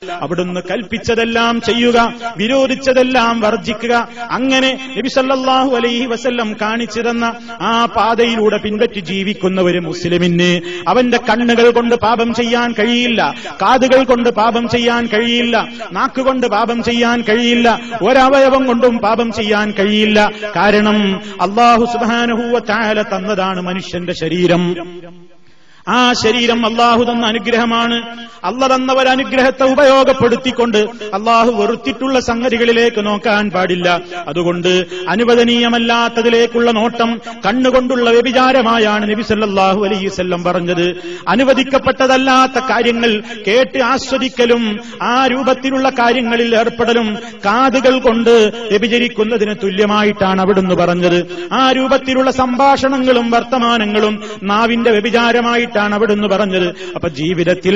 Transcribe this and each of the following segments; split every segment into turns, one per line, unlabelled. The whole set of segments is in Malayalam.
അവിടുന്ന് കൽപ്പിച്ചതെല്ലാം ചെയ്യുക, വിരോധിച്ചതെല്ലാം വർജിക്കുക. അങ്ങനെ നബി സല്ലല്ലാഹു അലൈഹി വസല്ലം കാണിച്ചു തന്ന ആ പാതയിലൂടെ പിൻപറ്റി ജീവിക്കുന്ന ഒരു മുസ്ലിമിന് അവന്റെ കണ്ണുകൾ കൊണ്ട് പാപം ചെയ്യാൻ കഴിയില്ല, കാതുകൾ കൊണ്ട് പാപം ചെയ്യാൻ കഴിയില്ല, നാക്കുകൊണ്ട് പാപം ചെയ്യാൻ കഴിയില്ല, ഒരവയവം കൊണ്ടും പാപം ചെയ്യാൻ കഴിയില്ല. കാരണം അല്ലാഹു സുബ്ഹാനഹു വ തആല തന്നതാണ് മനുഷ്യന്റെ ശരീരം. ആ ശരീരം അല്ലാഹു തന്ന അനുഗ്രഹമാണ്. അല്ലാഹു തന്ന ഒരു അനുഗ്രഹത്തെ ഉപയോഗപ്പെടുത്തിക്കൊണ്ട് അല്ലാഹു വെറുത്തിട്ടുള്ള സംഗതികളിലേക്ക് നോക്കാൻ പാടില്ല. അതുകൊണ്ട് അനുവദനീയമല്ലാത്തതിലേക്കുള്ള നോട്ടം കണ്ണുകൊണ്ടുള്ള വ്യഭിചാരമായാണ് നബി സല്ലല്ലാഹു അലൈഹി വസല്ലം പറഞ്ഞത്. അനുവദിക്കപ്പെട്ടതല്ലാത്ത കാര്യങ്ങൾ കേട്ട് ആസ്വദിക്കലും ആ രൂപത്തിലുള്ള കാര്യങ്ങളിൽ ഏർപ്പെടലും കാതുകൾ കൊണ്ട് വ്യഭിചരിക്കുന്നതിന് തുല്യമായിട്ടാണ് അവിടുന്ന് പറഞ്ഞത്. ആ രൂപത്തിലുള്ള സംഭാഷണങ്ങളും വർത്തമാനങ്ങളും നാവിന്റെ വ്യഭിചാരമായിട്ട് അവിടുന്ന് പറഞ്ഞത്. അപ്പൊ ജീവിതത്തിൽ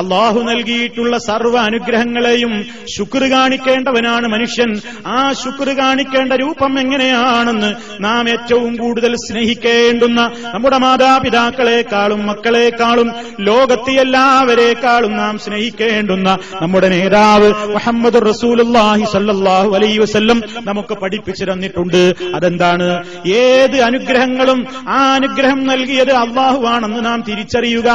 അല്ലാഹു നൽകിയിട്ടുള്ള സർവ്വ അനുഗ്രഹങ്ങളെയും ശുക്ർ കാണിക്കേണ്ടവനാണ് മനുഷ്യൻ. ആ ശുക്ർ കാണിക്കേണ്ട രൂപം എങ്ങനെയാണെന്ന് നാം ഏറ്റവും കൂടുതൽ സ്നേഹിക്കേണ്ടുന്ന നമ്മുടെ മാതാപിതാക്കളെക്കാളും മക്കളെക്കാളും ലോകത്തെ എല്ലാവരെക്കാളും നാം സ്നേഹിക്കേണ്ടുന്ന നമ്മുടെ നേതാവ് മുഹമ്മദ് റസൂലുള്ളാഹി സ്വല്ലല്ലാഹു അലൈഹി വസല്ലം നമുക്ക് പഠിപ്പിച്ചു തന്നിട്ടുണ്ട്. അതെന്താണ്? ഏത് അനുഗ്രഹങ്ങളും ആ അനുഗ്രഹം നൽകിയത് അല്ലാഹുവാണെന്ന് നാം തിരിച്ചറിയുക.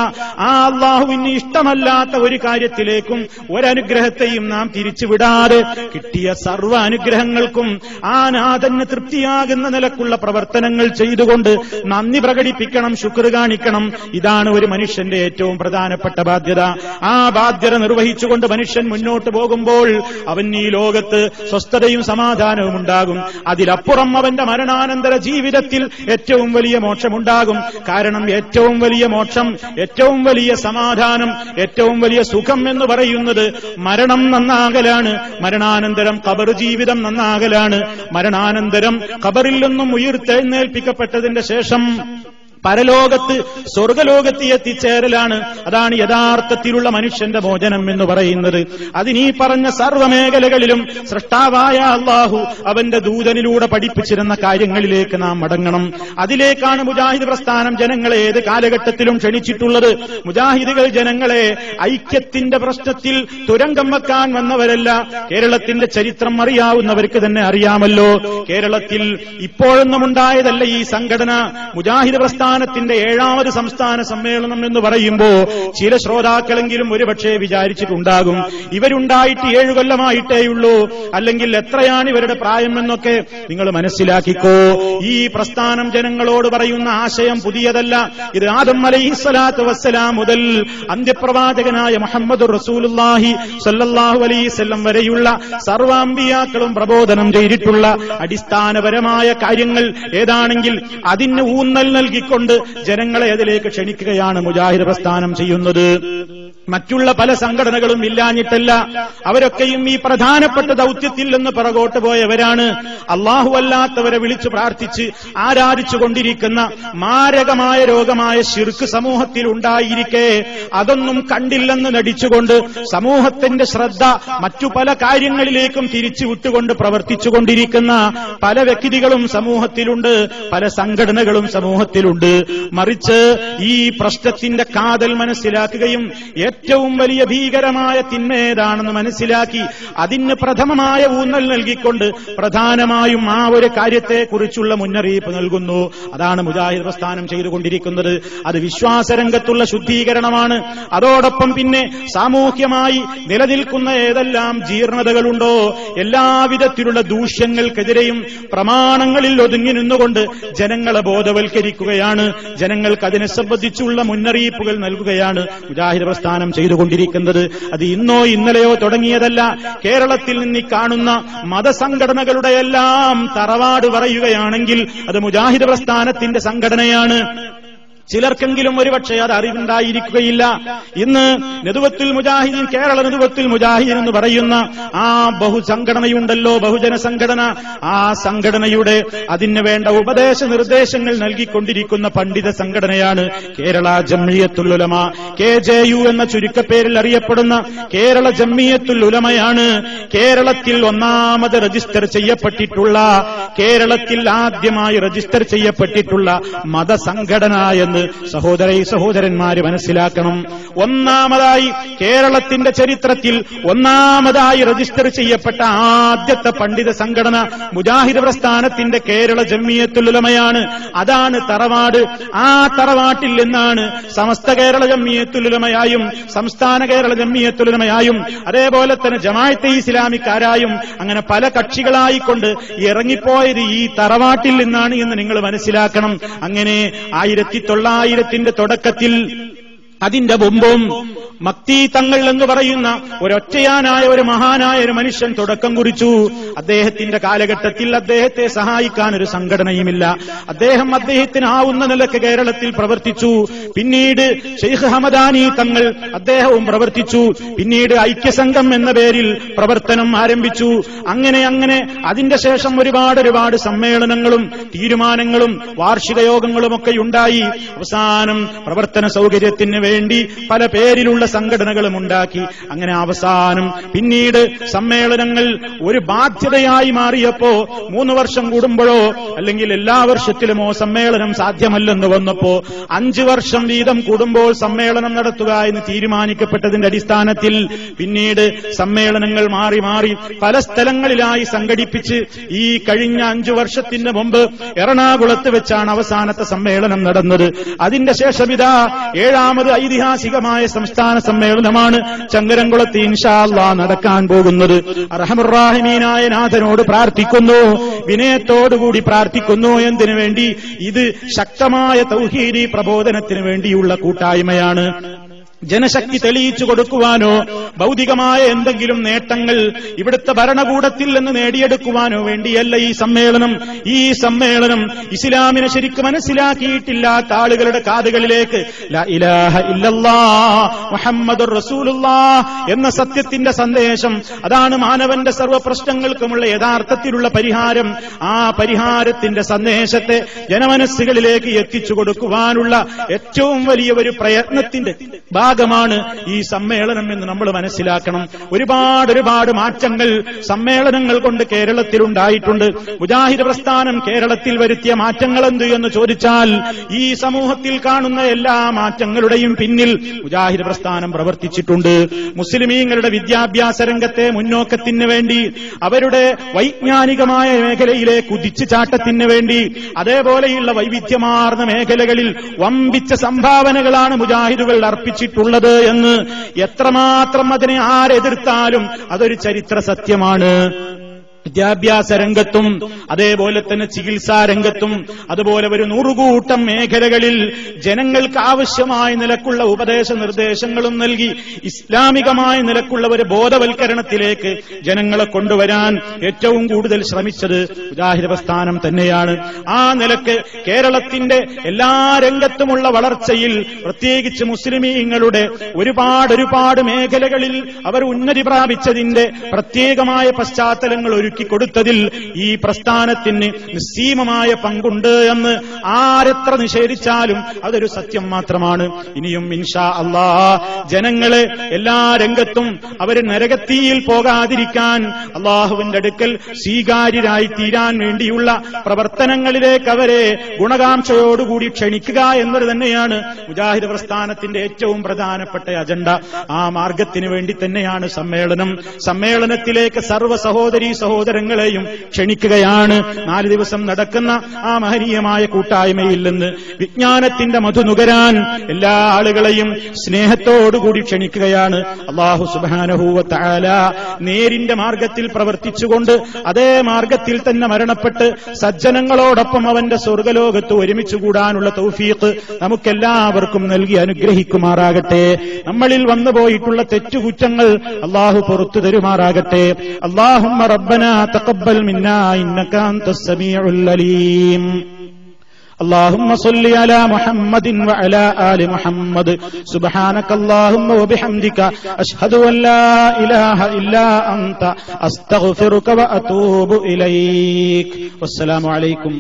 ആ അല്ലാഹുവിന് ഇഷ്ടമല്ലാത്ത ഒരു കാര്യത്തിലേക്കും ഒരനുഗ്രഹത്തെയും നാം തിരിച്ചുവിടാതെ കിട്ടിയ സർവ്വ അനുഗ്രഹങ്ങൾക്കും ആ നാഥന് തൃപ്തിയാകുന്ന നിലക്കുള്ള പ്രവർത്തനങ്ങൾ ചെയ്തുകൊണ്ട് നന്ദി പ്രകടിപ്പിക്കണം, ശുക്ർ കാണിക്കണം. ഇതാണ് ഒരു മനുഷ്യന്റെ ഏറ്റവും പ്രധാനപ്പെട്ട ബാധ്യത. ആ ബാധ്യത നിർവഹിച്ചുകൊണ്ട് മനുഷ്യൻ മുന്നോട്ട് പോകുമ്പോൾ അവൻ ഈ ലോകത്ത് സ്വസ്ഥതയും സമാധാനവും ഉണ്ടാകും. അതിലപ്പുറം അവന്റെ മരണാനന്തര ജീവിതത്തിൽ ഏറ്റവും വലിയ മോക്ഷമുണ്ടാകും. കാരണം ഏറ്റവും വലിയ മോക്ഷം, ഏറ്റവും വലിയ സമാധാനം, ഏറ്റവും വലിയ സുഖം എന്ന് പറയുന്നത് മരണം നന്നാകലാണ്. മരണാനന്തരം ഖബർ ജീവിതം നന്നാകലാണ്. മരണാനന്തരം ഖബറിൽ നിന്നും ഉയർത്തെഴുന്നേൽപ്പിക്കപ്പെട്ടതിന്റെ ശേഷം പരലോകത്ത് സ്വർഗലോകത്ത് എത്തിച്ചേരലാണ്. അതാണ് യഥാർത്ഥത്തിലുള്ള മനുഷ്യന്റെ മോചനം എന്ന് പറയുന്നത്. അതിനീ പറഞ്ഞ സർവ്വമേഖലകളിലും സൃഷ്ടാവായ അല്ലാഹു അവന്റെ ദൂതനിലൂടെ പഠിപ്പിച്ചിരുന്ന കാര്യങ്ങളിലേക്ക് നാം മടങ്ങണം. അതിലേക്കാണ് മുജാഹിദ് പ്രസ്ഥാനം ജനങ്ങളെ ഏത് കാലഘട്ടത്തിലും ക്ഷണിച്ചിട്ടുള്ളത്. മുജാഹിദുകൾ ജനങ്ങളെ ഐക്യത്തിന്റെ പ്രശ്നത്തിൽ തുരങ്കം വെക്കാൻ വന്നവരല്ല. കേരളത്തിന്റെ ചരിത്രം അറിയാവുന്നവർക്ക് തന്നെ അറിയാമല്ലോ. കേരളത്തിൽ ഇപ്പോഴൊന്നും ഉണ്ടായതല്ല ഈ സംഘടന. മുജാഹിദ് പ്രസ്ഥാനത്തിന്റെ 7ാമത് സംസ്ഥാന സമ്മേളനം എന്ന് പറയുമ്പോ ചില ശ്രോതാക്കളെങ്കിലും ഒരുപക്ഷെ വിചാരിച്ചിട്ടുണ്ടാകും, ഇവരുണ്ടായിട്ട് 7 കൊല്ലമായിട്ടേയുള്ളൂ, അല്ലെങ്കിൽ എത്രയാണ് ഇവരുടെ പ്രായം എന്നൊക്കെ. നിങ്ങൾ മനസ്സിലാക്കിക്കോ, ഈ പ്രസ്ഥാനം ജനങ്ങളോട് പറയുന്ന ആശയം പുതിയതല്ല. ഇത് ആദം അലൈഹിസ്സലാത്തു വസ്സലാം മുതൽ അന്ത്യപ്രവാചകനായ മുഹമ്മദ് റസൂലുള്ളാഹി സ്വല്ലല്ലാഹു അലൈഹി വസല്ലം വരെയുള്ള സർവ്വ അമ്പിയാക്കളും പ്രബോധനം ചെയ്തിട്ടുള്ള അടിസ്ഥാനപരമായ കാര്യങ്ങൾ ഏതാണെങ്കിൽ അതിന് ഊന്നൽ നൽകിക്കൊണ്ട് ജനങ്ങളെ അതിലേക്ക് ക്ഷണിക്കുകയാണ് മുജാഹിദ് പ്രസ്ഥാനം ചെയ്യുന്നത്. മറ്റുള്ള പല സംഘടനകളും ഇല്ലാഞ്ഞിട്ടല്ല. അവരൊക്കെയും ഈ പ്രധാനപ്പെട്ട ദൗത്യത്തിൽ നിന്ന് പിറകോട്ട് പോയവരാണ്. അല്ലാഹു അല്ലാത്തവരെ വിളിച്ചു പ്രാർത്ഥിച്ച് ആരാധിച്ചുകൊണ്ടിരിക്കുന്ന മാരകമായ രോഗമായ ശിർക്ക് സമൂഹത്തിൽ ഉണ്ടായിരിക്കെ അതൊന്നും കണ്ടില്ലെന്ന് നടിച്ചുകൊണ്ട് സമൂഹത്തിന്റെ ശ്രദ്ധ മറ്റു പല കാര്യങ്ങളിലേക്കും തിരിച്ചു വിട്ടുകൊണ്ട് പ്രവർത്തിച്ചുകൊണ്ടിരിക്കുന്ന പല വ്യക്തികളും സമൂഹത്തിലുണ്ട്, പല സംഘടനകളും സമൂഹത്തിലുണ്ട്. മറിച്ച് ഈ പ്രശ്നത്തിന്റെ കാതൽ മനസ്സിലാക്കുകയും ഏറ്റവും വലിയ ഭീകരമായ തിന്മേതാണെന്ന് മനസ്സിലാക്കി അതിന് പ്രഥമമായ ഊന്നൽ നൽകിക്കൊണ്ട് പ്രധാനമായും ആ ഒരു കാര്യത്തെക്കുറിച്ചുള്ള മുന്നറിയിപ്പ് നൽകുന്നു. അതാണ് മുജാഹിദ് പ്രസ്ഥാനം ചെയ്തുകൊണ്ടിരിക്കുന്നത്. അത് വിശ്വാസരംഗത്തുള്ള ശുദ്ധീകരണമാണ്. അതോടൊപ്പം പിന്നെ സാമൂഹ്യമായി നിലനിൽക്കുന്ന ഏതെല്ലാം ജീർണതകളുണ്ടോ എല്ലാവിധത്തിലുള്ള ദൂഷ്യങ്ങൾക്കെതിരെയും പ്രമാണങ്ങളിൽ ഒതുങ്ങി നിന്നുകൊണ്ട് ജനങ്ങളെ ബോധവൽക്കരിക്കുകയാണ്. ജനങ്ങൾക്ക് അതിനെ സംബന്ധിച്ചുള്ള മുന്നറിയിപ്പുകൾ നൽകുകയാണ് മുജാഹിദ് പ്രസ്ഥാനം ചെയ്തുകൊണ്ടിരിക്കുന്നത്. അത് ഇന്നോ ഇന്നലെയോ തുടങ്ങിയതല്ല. കേരളത്തിൽ നിന്ന് കാണുന്ന മതസംഘടനകളുടെ എല്ലാം തറവാട് പറയുകയാണെങ്കിൽ അത് മുജാഹിദ് പ്രസ്ഥാനത്തിന്റെ സംഘടനയാണ്. ചിലർക്കെങ്കിലും ഒരുപക്ഷെ അത് അറിവുണ്ടായിരിക്കുകയില്ല. ഇന്ന് നെതുവത്തുൽ മുജാഹിദീൻ, കേരള നെതുവത്തുൽ മുജാഹിദീൻ എന്ന് പറയുന്ന ആ ബഹുസംഘടനയുണ്ടല്ലോ, ബഹുജന സംഘടന, ആ സംഘടനയുടെ അതിന് വേണ്ട ഉപദേശ നിർദ്ദേശങ്ങൾ നൽകിക്കൊണ്ടിരിക്കുന്ന പണ്ഡിത സംഘടനയാണ് കേരള ജംഇയ്യത്തുൽ ഉലമ. KJU എന്ന ചുരുക്കപ്പേരിൽ അറിയപ്പെടുന്ന കേരള ജംഇയ്യത്തുൽ ഉലമയാണ് കേരളത്തിൽ ഒന്നാമത് രജിസ്റ്റർ ചെയ്യപ്പെട്ടിട്ടുള്ള, കേരളത്തിൽ ആദ്യമായി രജിസ്റ്റർ ചെയ്യപ്പെട്ടിട്ടുള്ള മതസംഘടന എന്ന് എന്ന് സഹോദരന്മാര് മനസ്സിലാക്കണം. ഒന്നാമതായി കേരളത്തിന്റെ ചരിത്രത്തിൽ ഒന്നാമതായി രജിസ്റ്റർ ചെയ്യപ്പെട്ട ആദ്യത്തെ പണ്ഡിത സംഘടന മുജാഹിദ് പ്രസ്ഥാനത്തിന്റെ കേരള ജംഇയ്യത്തുൽ ഉലമയാണ്. അതാണ് തറവാട്. ആ തറവാട്ടിൽ നിന്നാണ് സമസ്ത കേരള ജംഇയ്യത്തുൽ ഉലമയായും സംസ്ഥാന കേരള ജംഇയ്യത്തുൽ ഉലമയായും അതേപോലെ തന്നെ ജമാഅത്തെ ഇസ്ലാമിക്കാരായും അങ്ങനെ പല കക്ഷികളായിക്കൊണ്ട് ഇറങ്ങിപ്പോയത് ഈ തറവാട്ടിൽ നിന്നാണ് എന്ന് നിങ്ങൾ മനസ്സിലാക്കണം. അങ്ങനെ 1900 തുടക്കത്തിൽ അതിന്റെ മുമ്പും മക്തി തങ്ങൾ എന്ന് പറയുന്ന ഒരൊറ്റയാനായ ഒരു മഹാനായ ഒരു മനുഷ്യൻ തുടക്കം കുറിച്ചു. അദ്ദേഹത്തിന്റെ കാലഘട്ടത്തിൽ അദ്ദേഹത്തെ സഹായിക്കാൻ ഒരു സംഘടനയുമില്ല. അദ്ദേഹത്തിന് ആവുന്ന നിലക്ക് കേരളത്തിൽ പ്രവർത്തിച്ചു. പിന്നീട് ഷെയ്ഖ് ഹമദാനി തങ്ങൾ അദ്ദേഹവും പ്രവർത്തിച്ചു. പിന്നീട് ഐക്യസംഘം എന്ന പേരിൽ പ്രവർത്തനം ആരംഭിച്ചു. അങ്ങനെ അതിന്റെ ശേഷം ഒരുപാട് സമ്മേളനങ്ങളും തീരുമാനങ്ങളും വാർഷിക യോഗങ്ങളുമൊക്കെ ഉണ്ടായി. അവസാനം പ്രവർത്തന സൗകര്യത്തിന് വേണ്ടി പല പേരിലുള്ള സംഘടനകളും ഉണ്ടാക്കി. അങ്ങനെ അവസാനം പിന്നീട് സമ്മേളനങ്ങൾ ഒരു ബാധ്യതയായി മാറിയപ്പോ 3 വർഷം കൂടുമ്പോഴോ അല്ലെങ്കിൽ എല്ലാ വർഷത്തിലുമോ സമ്മേളനം സാധ്യമല്ലെന്ന് വന്നപ്പോ 5 വർഷം വീതം കൂടുമ്പോൾ സമ്മേളനം നടത്തുക എന്ന് തീരുമാനിക്കപ്പെട്ടതിന്റെ അടിസ്ഥാനത്തിൽ പിന്നീട് സമ്മേളനങ്ങൾ മാറി പല സ്ഥലങ്ങളിലായി സംഘടിപ്പിച്ച് ഈ കഴിഞ്ഞ 5 വർഷത്തിന് മുമ്പ് എറണാകുളത്ത് വെച്ചാണ് അവസാനത്തെ സമ്മേളനം നടന്നത്. അതിന്റെ ശേഷം ഇതാ 7ാമത് ഐതിഹാസികമായ സംസ്ഥാന സമ്മേളനമാണ് ചങ്ങരംകുളത്ത് ഇൻഷാ അല്ലാഹ് നടക്കാൻ പോകുന്നത്. അർഹമുർ റഹീമീനായ നാഥനോട് പ്രാർത്ഥിക്കുന്നു, വിനയത്തോടുകൂടി പ്രാർത്ഥിക്കുന്നു. എന്തിനു വേണ്ടി? ഇത് ശക്തമായ തൗഹീദി പ്രബോധനത്തിന് വേണ്ടിയുള്ള കൂട്ടായ്മയാണ്. ജനശക്തി തെളിയിച്ചു കൊടുക്കുവാനോ ഭൗതികമായ എന്തെങ്കിലും നേട്ടങ്ങൾ ഇവിടുത്തെ ഭരണകൂടത്തിൽ നിന്ന് നേടിയെടുക്കുവാനോ വേണ്ടിയല്ല ഈ സമ്മേളനം ഇസ്ലാമിനെ ശരിക്കും മനസ്സിലാക്കിയിട്ടില്ലാത്ത ആളുകളുടെ കാതുകളിലേക്ക് ലാ ഇലാഹ ഇല്ലല്ലാഹ് മുഹമ്മദുർ റസൂലുള്ളാഹ് എന്ന സത്യത്തിന്റെ സന്ദേശം, അതാണ് മാനവന്റെ സർവ്വ പ്രശ്നങ്ങൾക്കുമുള്ള യഥാർത്ഥത്തിലുള്ള പരിഹാരം. ആ പരിഹാരത്തിന്റെ സന്ദേശത്തെ ജനമനസ്സുകളിലേക്ക് എത്തിച്ചു കൊടുക്കുവാനുള്ള ഏറ്റവും വലിയ ഒരു പ്രയത്നത്തിന്റെ ഭാഗമാണ് ഈ സമ്മേളനം എന്ന് നമ്മൾ മനസ്സിലാക്കണം. ഒരുപാട് മാറ്റങ്ങൾ സമ്മേളനങ്ങൾ കൊണ്ട് കേരളത്തിലുണ്ടായിട്ടുണ്ട്. മുജാഹിദ് പ്രസ്ഥാനം കേരളത്തിൽ വരുത്തിയ മാറ്റങ്ങൾ എന്ത് എന്ന് ചോദിച്ചാൽ ഈ സമൂഹത്തിൽ കാണുന്ന എല്ലാ മാറ്റങ്ങളുടെയും പിന്നിൽ മുജാഹിദ് പ്രസ്ഥാനം പ്രവർത്തിച്ചിട്ടുണ്ട്. മുസ്ലിമീങ്ങളുടെ വിദ്യാഭ്യാസ രംഗത്തെ മുന്നോക്കത്തിന് വേണ്ടി, അവരുടെ വൈജ്ഞാനികമായ മേഖലയിലെ കുതിച്ചുചാട്ടത്തിന് വേണ്ടി, അതേപോലെയുള്ള വൈവിധ്യമാർന്ന മേഖലകളിൽ വമ്പിച്ച സംഭാവനകളാണ് മുജാഹിദുകൾ അർപ്പിച്ചിട്ടുള്ളത് എന്ന് എത്രമാത്രം അതിനെ ആരെതിർത്താലും അതൊരു ചരിത്ര സത്യമാണ്. വിദ്യാഭ്യാസ രംഗത്തും അതേപോലെ തന്നെ ചികിത്സാ രംഗത്തും അതുപോലെ ഒരു 100 കൂട്ടം മേഖലകളിൽ ജനങ്ങൾക്ക് ആവശ്യമായ നിലക്കുള്ള ഉപദേശ നിർദ്ദേശങ്ങളും നൽകി ഇസ്ലാമികമായ നിലക്കുള്ള ഒരു ബോധവൽക്കരണത്തിലേക്ക് ജനങ്ങളെ കൊണ്ടുവരാൻ ഏറ്റവും കൂടുതൽ ശ്രമിച്ചത് മുജാഹിദ് പ്രസ്ഥാനം തന്നെയാണ്. ആ നിലക്ക് കേരളത്തിന്റെ എല്ലാ രംഗത്തുമുള്ള വളർച്ചയിൽ, പ്രത്യേകിച്ച് മുസ്ലിമീങ്ങളുടെ ഒരുപാട് മേഖലകളിൽ അവർ ഉന്നതി പ്രാപിച്ചതിന്റെ പ്രത്യേകമായ പശ്ചാത്തലങ്ങൾ കൊടുത്തതിൽ ഈ പ്രസ്ഥാനത്തിന് നിസ്സീമമായ പങ്കുണ്ട് എന്ന് ആരെത്ര നിഷേധിച്ചാലും അതൊരു സത്യം മാത്രമാണ്. ഇനിയും ഇൻഷാ അല്ലാഹ് ജനങ്ങളെ എല്ലാ രംഗത്തും അവർ നരകത്തീയിൽ പോകാതിരിക്കാൻ അല്ലാഹുവിന്റെ അടുക്കൽ സ്വീകാര്യരായി തീരാൻ വേണ്ടിയുള്ള പ്രവർത്തനങ്ങളിലേക്ക് അവരെ ഗുണകാംക്ഷയോടുകൂടി ക്ഷണിക്കുക എന്നത് തന്നെയാണ് മുജാഹിദ് പ്രസ്ഥാനത്തിന്റെ ഏറ്റവും പ്രധാനപ്പെട്ട അജണ്ട. ആ മാർഗത്തിന് വേണ്ടി തന്നെയാണ് സമ്മേളനത്തിലേക്ക് സർവ്വ സഹോദരങ്ങളെയും ക്ഷണിക്കുകയാണ്. 4 ദിവസം നടക്കുന്ന ആ മഹനീയമായ കൂട്ടായ്മയിൽ നിന്ന് വിജ്ഞാനത്തിന്റെ മധു നുകരാൻ എല്ലാ ആളുകളെയും സ്നേഹത്തോടുകൂടി ക്ഷണിക്കുകയാണ്. അല്ലാഹു സുബ്ഹാനഹു വ തആല നേരിന്റെ മാർഗത്തിൽ പ്രവർത്തിച്ചുകൊണ്ട് അതേ മാർഗത്തിൽ തന്നെ മരണപ്പെട്ട് സജ്ജനങ്ങളോടൊപ്പം അവന്റെ സ്വർഗ്ഗലോകത്ത് ഒരുമിച്ച് കൂടാനുള്ള തൗഫീഖ് നമുക്കെല്ലാവർക്കും നൽകി അനുഗ്രഹിക്കുമാറാകട്ടെ. നമ്മളിൽ വന്നുപോയിട്ടുള്ള തെറ്റുകുറ്റങ്ങൾ അല്ലാഹു പുറത്തു തരുമാറാകട്ടെ. اللهم ربنا تقبل منا إنك أنت السميع العليم. اللهم صل على محمد وعلى آل محمد. سبحانك اللهم وبحمدك أشهد أن لا إله إلا أنت أستغفرك وأتوب إليك. والسلام عليكم.